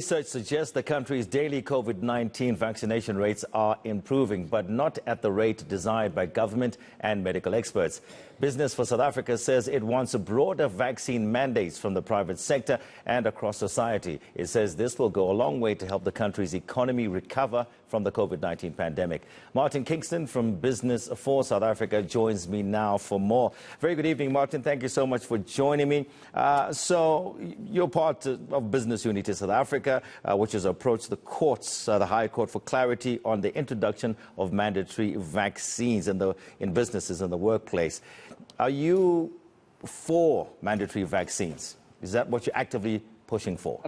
Research suggests the country's daily COVID-19 vaccination rates are improving, but not at the rate desired by government and medical experts. Business for South Africa says it wants broader vaccine mandates from the private sector and across society. It says this will go a long way to help the country's economy recover from the COVID-19 pandemic. Martin Kingston from Business for South Africa joins me now for more. Very good evening, Martin. Thank you so much for joining me. So you're part of Business Unity South Africa, which has approached the courts, the High Court, for clarity on the introduction of mandatory vaccines in businesses and the workplace. Are you for mandatory vaccines? Is that what you're actively pushing for?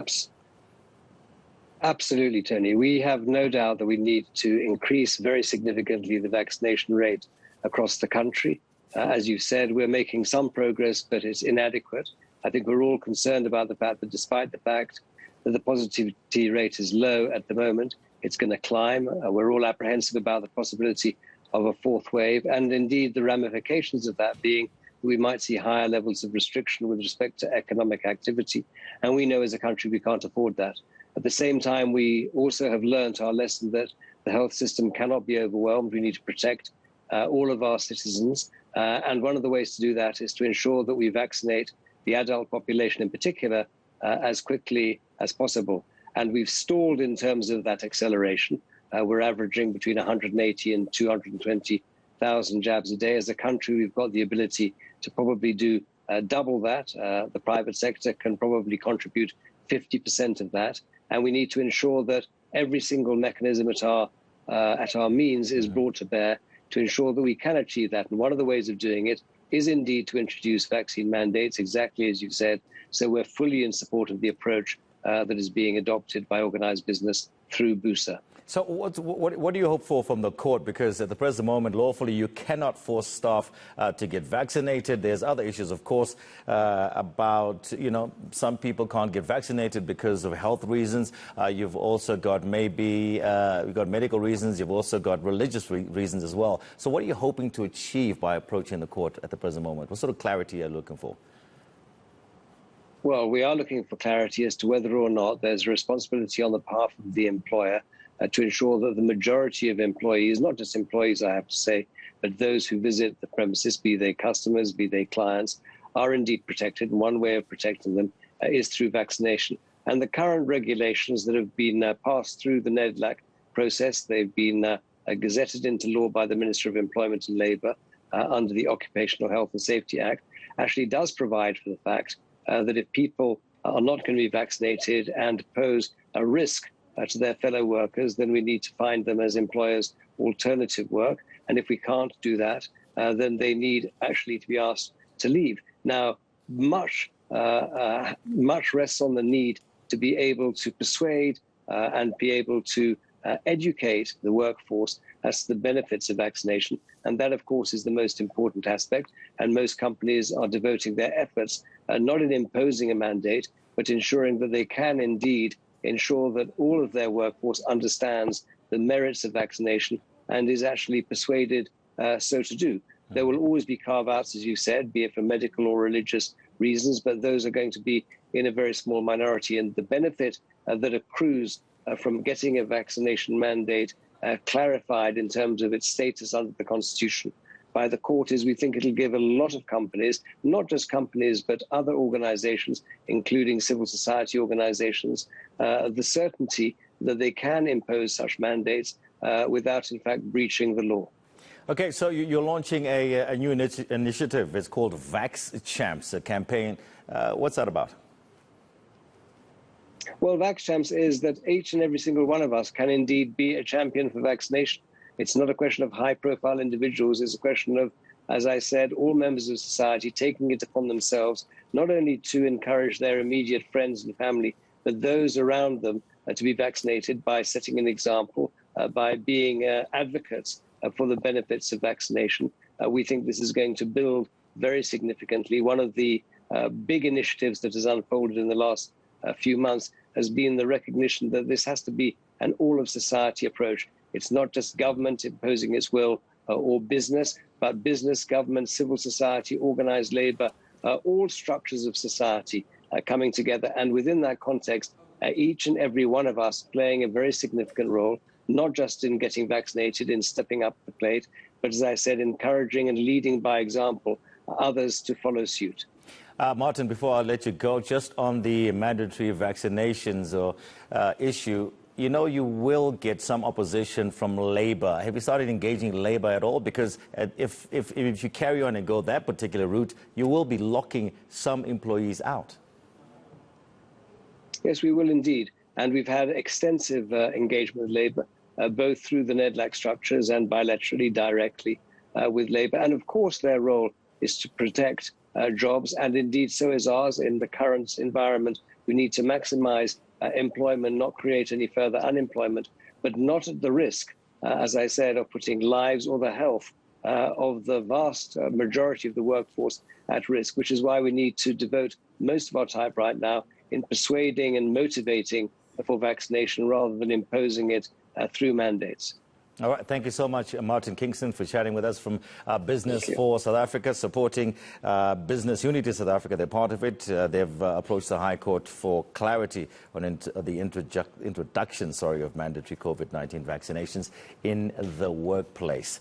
Absolutely, Tony. We have no doubt that we need to increase very significantly the vaccination rate across the country. As you said, we're making some progress, but it's inadequate. I think we're all concerned about the fact that despite the fact that the positivity rate is low at the moment, it's going to climb. We're all apprehensive about the possibility of a fourth wave, and indeed the ramifications of that being we might see higher levels of restriction with respect to economic activity. And we know as a country we can't afford that. At the same time, we also have learned our lesson that the health system cannot be overwhelmed. We need to protect all of our citizens. And one of the ways to do that is to ensure that we vaccinate the adult population in particular as quickly as possible. And we've stalled in terms of that acceleration. We're averaging between 180 and 220,000 jabs a day. As a country, we've got the ability to probably do double that. The private sector can probably contribute 50% of that. And we need to ensure that every single mechanism at our means is brought to bear to ensure that we can achieve that. And one of the ways of doing it is indeed to introduce vaccine mandates, exactly as you said. So we're fully in support of the approach that is being adopted by organised business through BUSA. So what do you hope for from the court? Because at the present moment, lawfully, you cannot force staff to get vaccinated. There's other issues, of course, about, some people can't get vaccinated because of health reasons. You've also got you've got medical reasons. You've also got religious reasons as well. So what are you hoping to achieve by approaching the court at the present moment? What sort of clarity are you looking for? Well, we are looking for clarity as to whether or not there's a responsibility on the part of the employer to ensure that the majority of employees, not just employees, I have to say, but those who visit the premises, be they customers, be they clients, are indeed protected. And one way of protecting them is through vaccination. And the current regulations that have been passed through the NEDLAC process, they've been gazetted into law by the Minister of Employment and Labour under the Occupational Health and Safety Act, actually does provide for the fact that if people are not going to be vaccinated and pose a risk to their fellow workers, then we need to find them as employers alternative work. And if we can't do that, then they need actually to be asked to leave. Now, much rests on the need to be able to persuade and be able to educate the workforce as to the benefits of vaccination. And that, of course, is the most important aspect. And most companies are devoting their efforts not in imposing a mandate, but ensuring that they can indeed ensure that all of their workforce understands the merits of vaccination and is actually persuaded so to do. There will always be carve-outs, as you said, be it for medical or religious reasons, but those are going to be in a very small minority. And the benefit that accrues from getting a vaccination mandate clarified in terms of its status under the Constitution by the court is we think it'll give a lot of companies, not just companies, but other organizations, including civil society organizations, the certainty that they can impose such mandates without, in fact, breaching the law. Okay, so you're launching a new initiative. It's called Vac Champs, a campaign. What's that about? Well, Vac Champs is that each and every single one of us can indeed be a champion for vaccination. It's not a question of high-profile individuals. It's a question of, as I said, all members of society taking it upon themselves, not only to encourage their immediate friends and family, but those around them to be vaccinated by setting an example, by being advocates for the benefits of vaccination. We think this is going to build very significantly. One of the big initiatives that has unfolded in the last few months has been the recognition that this has to be an all-of-society approach. It's not just government imposing its will or business, but business, government, civil society, organized labor, all structures of society coming together. And within that context, each and every one of us playing a very significant role, not just in getting vaccinated, in stepping up the plate, but as I said, encouraging and leading by example others to follow suit. Martin, before I let you go, just on the mandatory vaccinations issue, you know you will get some opposition from Labour. Have you started engaging Labour at all? Because if you carry on and go that particular route, you will be locking some employees out. Yes, we will indeed. And we've had extensive engagement with Labour, both through the NEDLAC structures and bilaterally directly with Labour. And of course, their role is to protect jobs, and indeed so is ours in the current environment. We need to maximize employment, not create any further unemployment, but not at the risk, as I said, of putting lives or the health of the vast majority of the workforce at risk, which is why we need to devote most of our time right now in persuading and motivating for vaccination rather than imposing it through mandates. All right. Thank you so much, Martin Kingston, for chatting with us from Business for South Africa, supporting Business Unity South Africa. They're part of it. They've approached the High Court for clarity on the introduction of mandatory COVID-19 vaccinations in the workplace.